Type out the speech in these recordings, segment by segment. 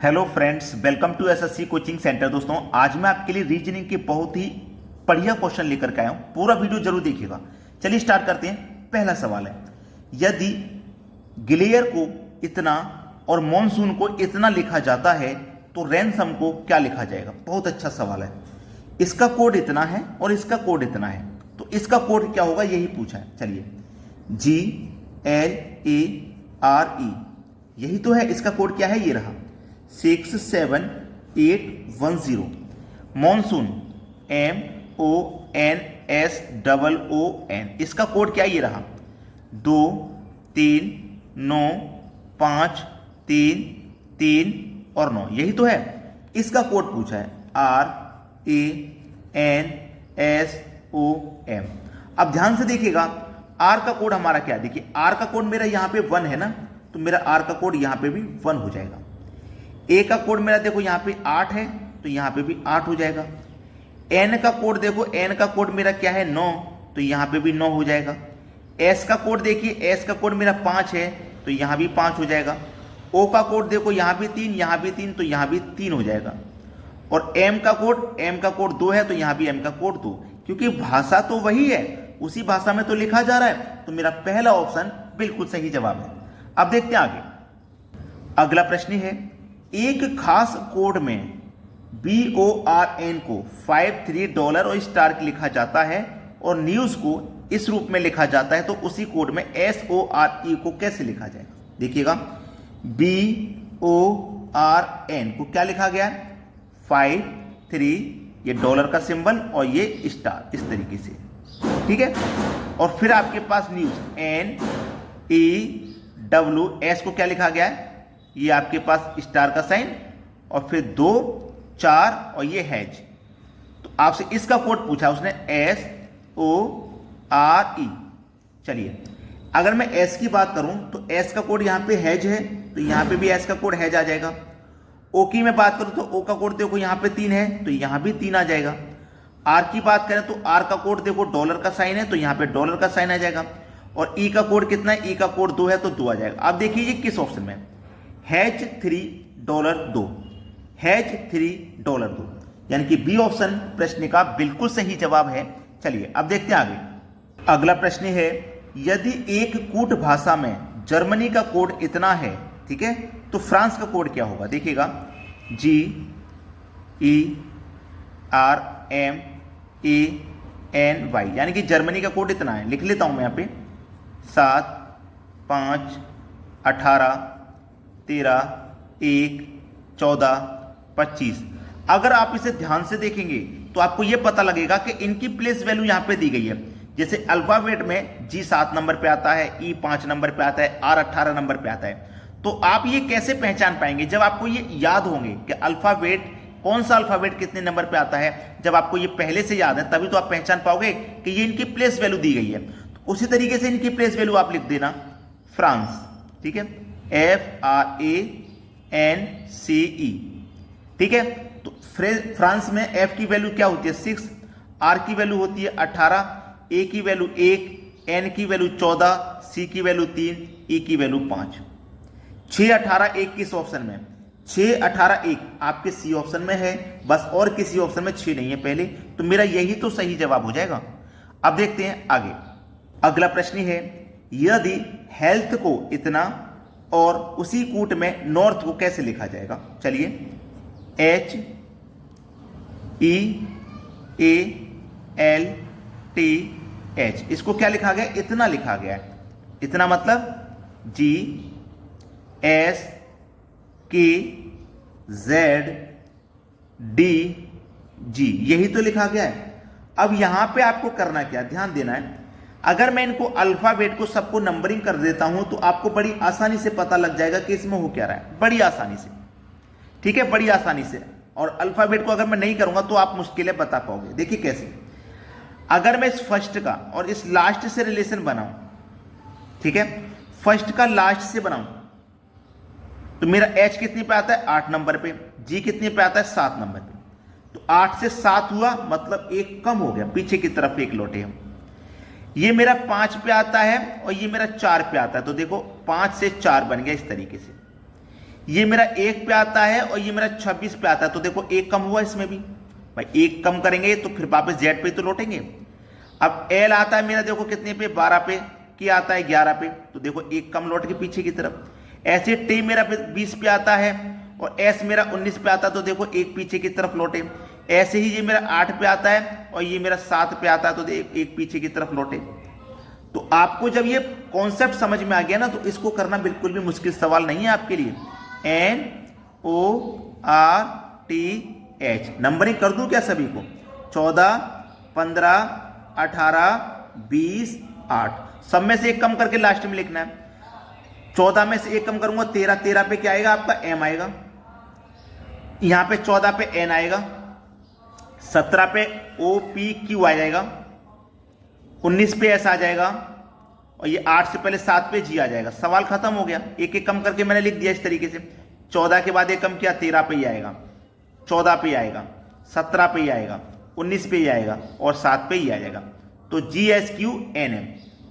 Hello friends, welcome to SSC coaching centre. दोस्तों, आज मैं आपके लिए रीजनिंग के बहुत ही बढ़िया क्वेश्चन लेकर के आया हूं। पूरा वीडियो जरूर देखिएगा। चलिए स्टार्ट करते हैं। पहला सवाल है, यदि ग्लेयर को इतना और मॉनसून को इतना लिखा जाता है तो रैनसम को क्या लिखा जाएगा। बहुत अच्छा सवाल है। इसका कोड इतना है और इसका कोड इतना है, तो इसका कोड क्या होगा यही पूछा है। चलिए, GLARE यही तो है। इसका कोड क्या है, ये रहा 67810। मॉनसून MONSOON, इसका कोड क्या ये रहा 239533 और 9, यही तो है। इसका कोड पूछा है RANSOM। अब ध्यान से देखिएगा, आर का कोड हमारा क्या है। देखिए, आर का कोड मेरा यहां पे 1 है ना, तो मेरा आर का कोड यहां पे भी 1 हो जाएगा। ए का कोड मेरा देखो यहां पे 8 है, तो यहां पे भी 8 हो जाएगा। एन का कोड देखो, एन का कोड मेरा क्या है 9, तो यहां पे भी 9 हो जाएगा। एस का कोड देखिए, एस का कोड मेरा 5 है, तो यहां भी 5 हो जाएगा। ओ का कोड देखो, यहां भी 3, यहां भी 3, तो यहां भी 3 हो जाएगा। और एम का कोड 2 है, तो यहां भी एम का कोड 2, क्योंकि भाषा तो वही है, उसी भाषा में तो लिखा जा रहा है। तो मेरा पहला ऑप्शन बिल्कुल सही जवाब है। अब देखते हैं आगे। अगला प्रश्न है, एक खास कोड में BORN को $53 और स्टार लिखा जाता है और न्यूज को इस रूप में लिखा जाता है, तो उसी कोड में SORE को कैसे लिखा जाएगा। देखिएगा, BORN को क्या लिखा गया है 53, ये डॉलर का सिंबल और ये स्टार, इस तरीके से, ठीक है। और फिर आपके पास न्यूज NEWS को क्या लिखा गया है, ये आपके पास स्टार का साइन और फिर 2 4 और ये हैज। तो आपसे इसका कोड पूछा उसने SORE। चलिए, अगर मैं एस की बात करूं तो एस का कोड यहां पे हैज है, तो यहां पे भी एस का कोड हैज आ जाएगा। ओ की मैं बात करूं तो ओ का कोड देखो यहां पे 3 है, तो यहां भी 3 आ जाएगा। आर की बात करें तो आर का कोड देखो डॉलर का साइन है, तो यहां पे डॉलर का साइन आ जाएगा। और ई का कोड कितना है, ई का कोड 2 है, तो 2 आ जाएगा। अब देखिए ये किस ऑप्शन में, हैज $3 हैज $3, यानी कि बी ऑप्शन प्रश्न का बिल्कुल सही जवाब है। चलिए अब देखते हैं आगे। अगला प्रश्न है, यदि एक कूट भाषा में जर्मनी का कोड इतना है, ठीक है, तो फ्रांस का कोड क्या होगा। देखिएगा, GERMANY, यानी कि जर्मनी का कोड इतना है। लिख लेता हूं मैं यहां पे 7 5 18 13 1 14 25। अगर आप इसे ध्यान से देखेंगे तो आपको यह पता लगेगा कि इनकी प्लेस वैल्यू यहां पे दी गई है। जैसे अल्फाबेट में G 7 नंबर पे आता है, E 5 नंबर पे आता है, R 18 नंबर पे आता है। तो आप ये कैसे पहचान पाएंगे, जब आपको ये याद होंगे कि अल्फाबेट, कौन सा अल्फाबेट कितने नंबर पे आता है, जब आपको ये पहले से याद है तभी तो आप पहचान पाओगे कि ये इनकी प्लेस वैल्यू दी गई है। तो उसी तरीके से इनकी प्लेस वैल्यू आप लिख देना फ्रांस, ठीक है, FRANCE, ठीक है। तो फ्रांस में F की वैल्यू क्या होती है 6, R की वैल्यू होती है 18, A की वैल्यू 1, N की वैल्यू 14, C की वैल्यू 3, E की वैल्यू 5। 6 18 1 किस ऑप्शन में, 6 18 1 आपके सी ऑप्शन में है, बस और किसी ऑप्शन में 6 नहीं है पहले, तो मेरा यही तो सही जवाब हो जाएगा। अब देखते हैं आगे। अगला प्रश्न है, यदि हेल्थ को इतना और उसी कूट में नॉर्थ को कैसे लिखा जाएगा। चलिए, HEALTH, इसको क्या लिखा गया, इतना लिखा गया है। इतना मतलब GSKZDG, यही तो लिखा गया है। अब यहां पे आपको करना क्या, ध्यान देना है। अगर मैं इनको अल्फाबेट को सबको नंबरिंग कर देता हूं तो आपको बड़ी आसानी से पता लग जाएगा कि इसमें हो क्या रहा है, बड़ी आसानी से, ठीक है, बड़ी आसानी से। और अल्फाबेट को अगर मैं नहीं करूंगा तो आप मुश्किलें बता पाओगे। देखिए कैसे, अगर मैं इस फर्स्ट का और इस लास्ट से रिलेशन बनाऊं, ठीक है, फर्स्ट का लास्ट से बनाऊं, तो मेरा H कितने पे आता है 8 नंबर पे, G कितने पे आता है 7 नंबर पे। तो 8 से 7 हुआ मतलब एक कम हो गया, पीछे की तरफ एक लौटे हम। ये मेरा 5 पे आता है और ये मेरा 4 पे आता है, तो देखो 5 से 4 बन गया इस तरीके से। ये मेरा 1 पे आता है और ये मेरा 26 पे आता है, तो देखो 1 कम हुआ इसमें भी भाई, 1 कम करेंगे तो फिर वापस जेड पे तो लौटेंगे। अब एल आता है मेरा देखो कितने पे, 12 पे, की आता है 11 पे, तो देखो 1 कम लौट के पीछे की तरफ। ऐसे टी मेरा 20 पे आता है और एस मेरा 19 पे आता है, तो देखो 1 पीछे की तरफ लौटे। ऐसे ही ये मेरा 8 पे आता है और ये मेरा 7 पे आता है, तो 1 पीछे की तरफ लौटे। तो आपको जब ये कॉन्सेप्ट समझ में आ गया ना, तो इसको करना बिल्कुल भी मुश्किल सवाल नहीं है आपके लिए। NORTH नंबरिंग कर दूं क्या सभी को? 14, 15, 18, 20, 8, सब में से 1 कम करके लास्ट में लिखना है। 14 में से 1 कम करूंगा 13, 13 पे क्या आएगा आपका? M आएगा। यहां पे 14 पे N आएगा, 17 पे OPQ आ जाएगा, 19 पे S आ जाएगा और ये 8 से पहले 7 पे G आ जाएगा। सवाल खत्म हो गया। एक एक कम करके मैंने लिख दिया इस तरीके से। 14 के बाद 1 कम किया, 13 पे ही आएगा, 14 पे ही आएगा, 17 पे ही आएगा, 19 पे ही आएगा और 7 पे ही आ जाएगा। तो GSQNM,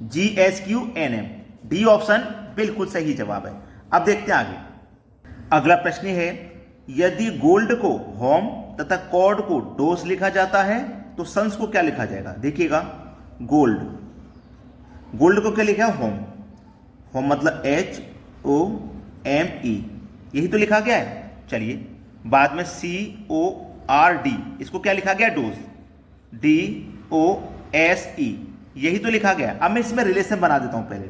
GSQNM, डी ऑप्शन बिल्कुल सही जवाब है। अब देखते हैं आगे। अगला प्रश्न है, यदि गोल्ड को होम तथा कॉर्ड को डोस लिखा जाता है तो सन्स को क्या लिखा जाएगा? देखिएगा, गोल्ड को क्या लिखा है? होम। होम मतलब HOME, यही तो लिखा गया है। चलिए, बाद में CORD, इसको क्या लिखा गया? डोज, DOSE, यही तो लिखा गया है। अब मैं इसमें रिलेशन बना देता हूं पहले।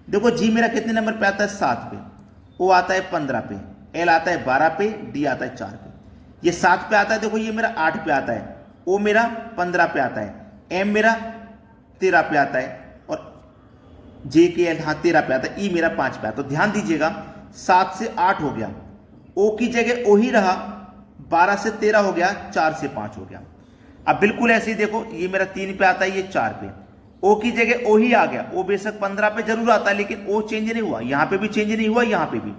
देखो, जी मेरा कितने नंबर पे आता है? 7 पे, O आता है 15 पे, L आता है 12 पे, D आता है 4 पे, ये 7 पे आता है। देखो ये मेरा 8 पे आता है, O मेरा 15 पे आता है, M मेरा 13 पे आता है और JKL 13 पे आता है, E मेरा 5 पे आता है। तो ध्यान दीजिएगा, 7 से 8 हो गया, O की जगह O ही रहा, 12 से 13 हो गया, 4 से 5 हो गया। अब बिल्कुल ऐसे ही देखो, ये मेरा 3 पे आता है, ये 4 पे, O की जगह O ही आ गया। O बेशक 15 पे जरूर आता है लेकिन O चेंज नहीं हुआ, यहां पे भी चेंज नहीं हुआ, यहां पे भी।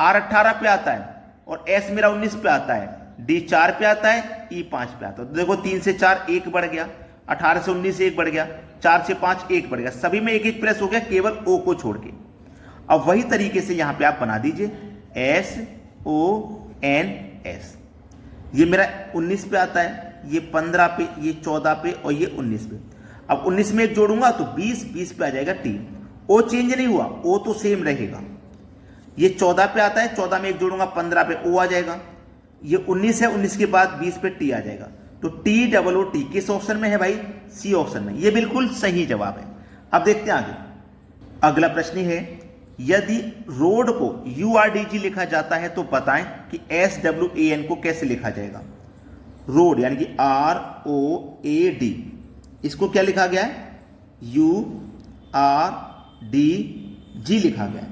R 18 पे आता है और S मेरा 19 पे आता है, D 4 पे आता है, E 5 पे आता है। तो देखो 3 से 4 1 बढ़ गया, 18 से 19 1 बढ़ गया, 4 से 5 1 बढ़ गया, सभी में 1 प्लस हो गया केवल O को छोड़ के। अब वही तरीके से यहां पे आप बना दीजिए SONS। ये मेरा 19 पे आता है, ये 15 पे, ये 14 पे और ये 19 पे। अब 19 में 1 जोड़ूंगा तो 20, 20 पे आ जाएगा T। O चेंज नहीं हुआ, O तो सेम रहेगा। ये 14 पे आता है, 14 में 1 जोड़ूंगा 15 पे O आ जाएगा। ये 19 है, 19 के बाद 20 पे T आ जाएगा। तो TOOT किस ऑप्शन में है भाई? C ऑप्शन में। ये बिल्कुल सही जवाब है। अब देखते हैं आगे। अगला प्रश्न है, यदि रोड को URDG लिखा जाता है तो बताएं कि SWAN को कैसे लिखा जाएगा? रोड यानी कि ROAD, इसको क्या लिखा गया है? URDG लिखा गया है।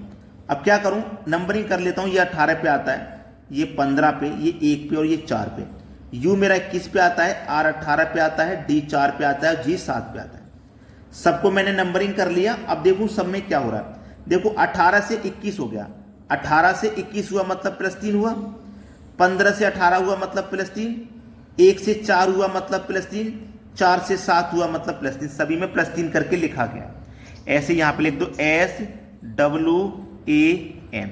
अब क्या करूं? नंबरिंग कर लेता हूं। ये 18 पे आता है, ये 15 पे, ये 1 पे और ये 4 पे। U मेरा 21 पे आता है, R 18 पे आता है, D 4 पे आता है, G 7 पे आता है। सबको मैंने नंबरिंग कर लिया। अब देखो सब में क्या हो रहा है। देखो 18 से 21 हो गया, 18 से 21 हुआ मतलब +3 हुआ, 15 से 18 हुआ मतलब +3, 1 से 4 हुआ मतलब +3, 4 से 7 हुआ मतलब +3, सभी में +3 करके लिखा गया। ऐसे यहां पे लिख दो SWAN।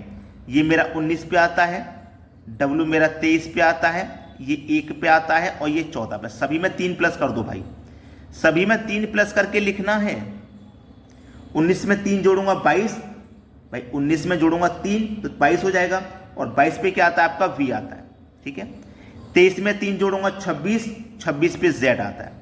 ये मेरा 19 पे आता है, W मेरा 23 पे आता है, ये 1 पे आता है और ये 14 पे। सभी में 3 प्लस कर दो भाई, सभी में 3 प्लस करके लिखना है। 19 में 3 जोड़ूंगा 22 भाई, 19 में जोड़ूंगा 3 तो 22 हो जाएगा और 22 पे क्या आता है आपका? V आता है। ठीक है। 23 में 3 जोड़ूंगा 26, 26 पे Z आता है।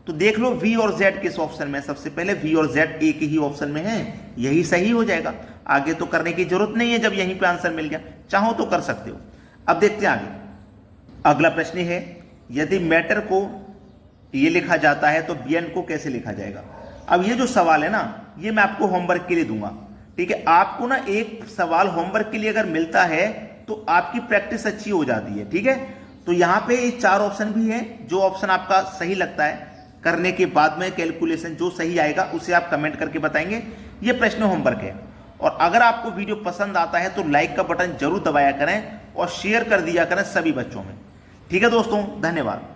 तो देख लो V और Z किस ऑप्शन में है। सबसे पहले V और Z एक ही ऑप्शन में है, यही सही हो जाएगा। आगे तो करने की जरूरत नहीं है, जब यहीं पे आंसर मिल गया, चाहो तो कर सकते हो। अब देखते हैं आगे। अगला प्रश्न है, यदि मैटर को ये लिखा जाता है तो BN को कैसे लिखा जाएगा? अब ये जो सवाल है ना, ये मैं आपको होमवर्क के लिए दूंगा। ठीक है, आपको ना एक सवाल होमवर्क के लिए अगर मिलता है तो आपकी प्रैक्टिस अच्छी हो जाती है। ठीक है, तो यहां पे 4 ऑप्शन भी है, जो ऑप्शन आपका सही लगता है करने के बाद में कैलकुलेशन जो सही आएगा उसे आप कमेंट करके बताएंगे। ये प्रश्न होमवर्क है। और अगर आपको वीडियो पसंद आता है तो लाइक का बटन जरूर दबाया करें और शेयर कर दिया करें सभी बच्चों में। ठीक है दोस्तों, धन्यवाद।